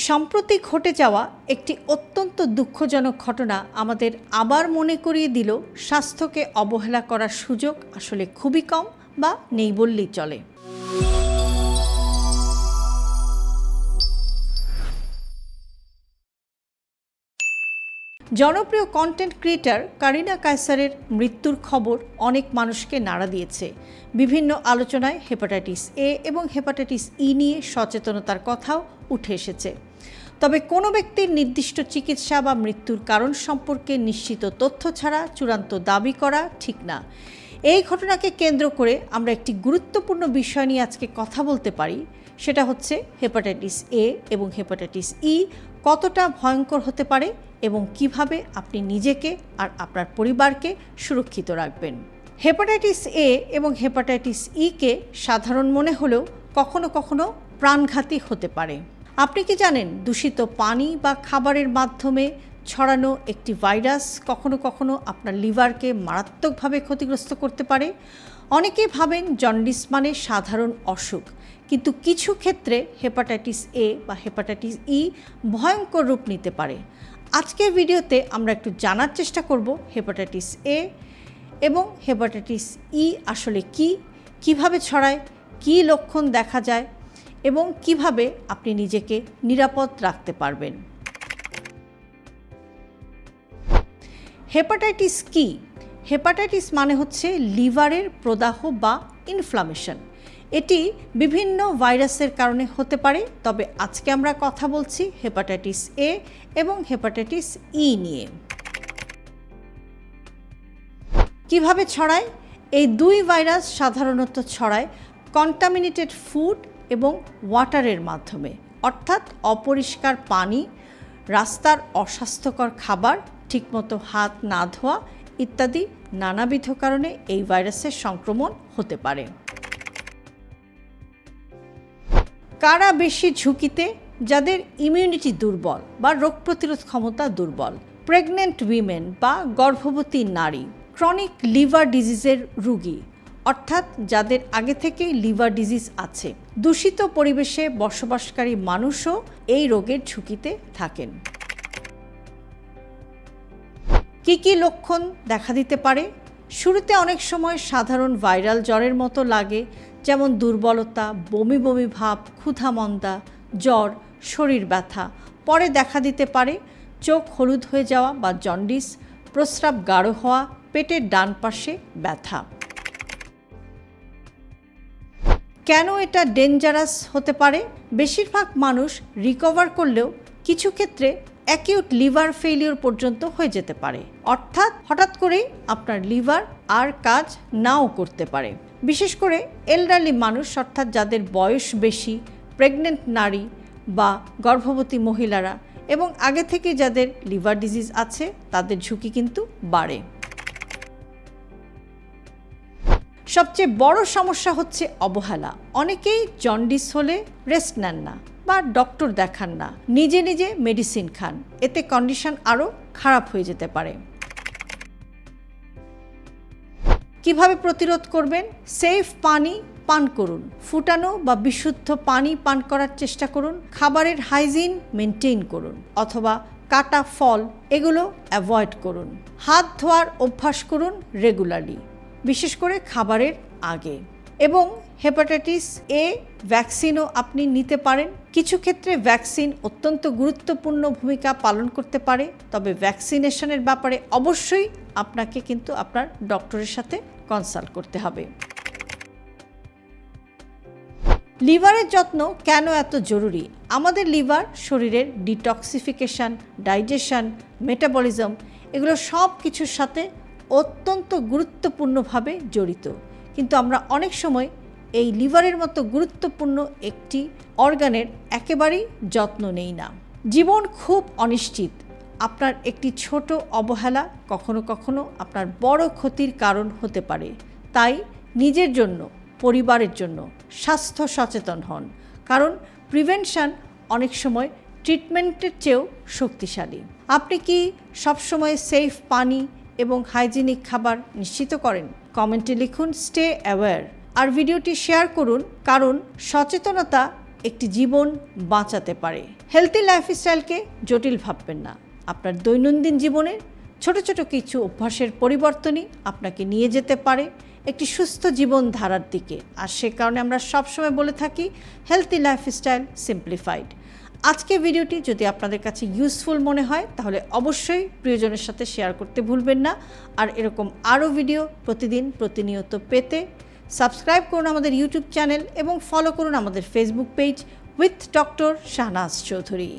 সম্প্রতি ঘটে যাওয়া একটি অত্যন্ত দুঃখজনক ঘটনা আমাদের আবার মনে করিয়ে দিল স্বাস্থ্যকে অবহেলা করার সুযোগ আসলে খুবই কম বা নেই বললেই চলে। জনপ্রিয় কন্টেন্ট ক্রিয়েটর কারিনা কায়সারের মৃত্যুর খবর অনেক মানুষকে নাড়া দিয়েছে। বিভিন্ন আলোচনায় হেপাটাইটিস এ এবং হেপাটাইটিস ই নিয়ে সচেতনতার কথাও উঠে এসেছে। তবে কোনো ব্যক্তির নির্দিষ্ট চিকিৎসা বা মৃত্যুর কারণ সম্পর্কে নিশ্চিত তথ্য ছাড়া চূড়ান্ত দাবি করা ঠিক না। এই ঘটনাকে কেন্দ্র করে আমরা একটি গুরুত্বপূর্ণ বিষয় নিয়ে আজকে কথা বলতে পারি, সেটা হচ্ছে হেপাটাইটিস এ এবং হেপাটাইটিস ই কতটা ভয়ঙ্কর হতে পারে এবং কিভাবে আপনি নিজেকে আর আপনার পরিবারকে সুরক্ষিত রাখবেন। হেপাটাইটিস এ এবং হেপাটাইটিস ইকে সাধারণ মনে হলেও কখনো কখনো প্রাণঘাতী হতে পারে। আপনি কি জানেন, দূষিত পানি বা খাবারের মাধ্যমে ছড়ানো একটি ভাইরাস কখনো কখনো আপনার লিভারকে মারাত্মকভাবে ক্ষতিগ্রস্ত করতে পারে। অনেকেই ভাবেন জন্ডিস মানে সাধারণ অসুখ, কিন্তু কিছু ক্ষেত্রে হেপাটাইটিস এ বা হেপাটাইটিস ই ভয়ঙ্কর রূপ নিতে পারে। আজকের ভিডিওতে আমরা একটু জানার চেষ্টা করব হেপাটাইটিস এ এবং হেপাটাইটিস ই আসলে কী, কিভাবে ছড়ায়, কী লক্ষণ দেখা যায় এবং কিভাবে আপনি নিজেকে নিরাপদ রাখতে পারবেন। হেপাটাইটিস কী? হেপাটাইটিস মানে হচ্ছে লিভারের প্রদাহ বা ইনফ্লামেশন। এটি বিভিন্ন ভাইরাসের কারণে হতে পারে, তবে আজকে আমরা কথা বলছি হেপাটাইটিস এ এবং হেপাটাইটিস ই নিয়ে। কিভাবে ছড়ায়? এই দুই ভাইরাস সাধারণত ছড়ায় কন্টামিনেটেড ফুড এবং ওয়াটারের মাধ্যমে, অর্থাৎ অপরিষ্কার পানি, রাস্তার অস্বাস্থ্যকর খাবার, ঠিকমতো হাত না ধোয়া ইত্যাদি নানাবিধ কারণে এই ভাইরাসের সংক্রমণ হতে পারে। কারা বেশি ঝুঁকিতে? যাদের ইমিউনিটি দুর্বল বা রোগ প্রতিরোধ ক্ষমতা দুর্বল, প্রেগন্যান্ট উইমেন বা গর্ভবতী নারী, ক্রনিক লিভার ডিজিজের রোগী অর্থাৎ যাদের আগে থেকেই লিভার ডিজিজ আছে, দূষিত পরিবেশে বসবাসকারী মানুষও এই রোগের ঝুঁকিতে থাকেন। কি কি লক্ষণ দেখা দিতে পারে? শুরুতে অনেক সময় সাধারণ ভাইরাল জ্বরের মতো লাগে, যেমন দুর্বলতা, বমি বমি ভাব, ক্ষুধামন্দা, জ্বর, শরীর ব্যথা। পরে দেখা দিতে পারে চোখ হলুদ হয়ে যাওয়া বা জন্ডিস, প্রস্রাব গাঢ় হওয়া, পেটের ডান পাশে ব্যথা। কেন এটা ডেঞ্জারাস হতে পারে? বেশিরভাগ মানুষ রিকভার করলেও কিছু ক্ষেত্রে অ্যাকিউট লিভার ফেলিওর পর্যন্ত হয়ে যেতে পারে, অর্থাৎ হঠাৎ করেই আপনার লিভার আর কাজ নাও করতে পারে। বিশেষ করে এলডারলি মানুষ, অর্থাৎ যাদের বয়স বেশি, প্রেগনেন্ট নারী বা গর্ভবতী মহিলারা এবং আগে থেকে যাদের লিভার ডিজিজ আছে তাদের ঝুঁকি কিন্তু বাড়ে। সবচেয়ে বড় সমস্যা হচ্ছে অবহেলা। অনেকেই জন্ডিস হলে রেস্ট নেন না বা ডক্টর দেখান না, নিজে নিজে মেডিসিন খান, এতে কন্ডিশন আরও খারাপ হয়ে যেতে পারে। কিভাবে প্রতিরোধ করবেন? সেফ পানি পান করুন, ফুটানো বা বিশুদ্ধ পানি পান করার চেষ্টা করুন, খাবারের হাইজিন মেনটেন করুন অথবা কাটা ফল এগুলো অ্যাভয়েড করুন, হাত ধোয়ার অভ্যাস করুন রেগুলারলি, বিশেষ করে খাবারের আগে। এবং হেপাটাইটিস এ ভ্যাকসিনও আপনি নিতে পারেন। কিছু ক্ষেত্রে ভ্যাকসিন অত্যন্ত গুরুত্বপূর্ণ ভূমিকা পালন করতে পারে, তবে ভ্যাকসিনেশনের ব্যাপারে অবশ্যই আপনাকে কিন্তু আপনার ডক্টরের সাথে কনসাল্ট করতে হবে। লিভারের যত্ন কেন এত জরুরি? আমাদের লিভার শরীরের ডিটক্সিফিকেশন, ডাইজেশন, মেটাবলিজম এগুলো সব কিছুর সাথে অত্যন্ত গুরুত্বপূর্ণভাবে জড়িত, কিন্তু আমরা অনেক সময় এই লিভারের মতো গুরুত্বপূর্ণ একটি অর্গানের একেবারেই যত্ন নেই না। জীবন খুব অনিশ্চিত। আপনার একটি ছোট অবহেলা কখনো কখনো আপনার বড় ক্ষতির কারণ হতে পারে। তাই নিজের জন্য, পরিবারের জন্য স্বাস্থ্য সচেতন হন, কারণ প্রিভেনশন অনেক সময় ট্রিটমেন্টের চেয়েও শক্তিশালী। আপনি কি সবসময় সেফ পানি এবং হাইজিনিক খাবার নিশ্চিত করেন? কমেন্টে লিখুন স্টে অ্যাওয়্যার, আর ভিডিওটি শেয়ার করুন, কারণ সচেতনতা একটি জীবন বাঁচাতে পারে। হেলথি লাইফস্টাইলকে জটিল ভাববেন না। আপনার দৈনন্দিন জীবনের ছোট ছোট কিছু অভ্যাসের পরিবর্তনই আপনাকে নিয়ে যেতে পারে একটি সুস্থ জীবনধারার দিকে। আর সে কারণে আমরা সবসময় বলে থাকি হেলথি লাইফস্টাইল সিম্পলিফাইড। আজকে ভিডিওটি যদি আপনাদের কাছে ইউজফুল মনে হয় তাহলে অবশ্যই প্রিয়জনের সাথে শেয়ার করতে ভুলবেন না। আর এরকম আরও ভিডিও প্রতিনিয়ত পেতে সাবস্ক্রাইব করুন আমাদের ইউটিউব চ্যানেল এবং ফলো করুন আমাদের Facebook page with doctor Shahnaz Chowdhury.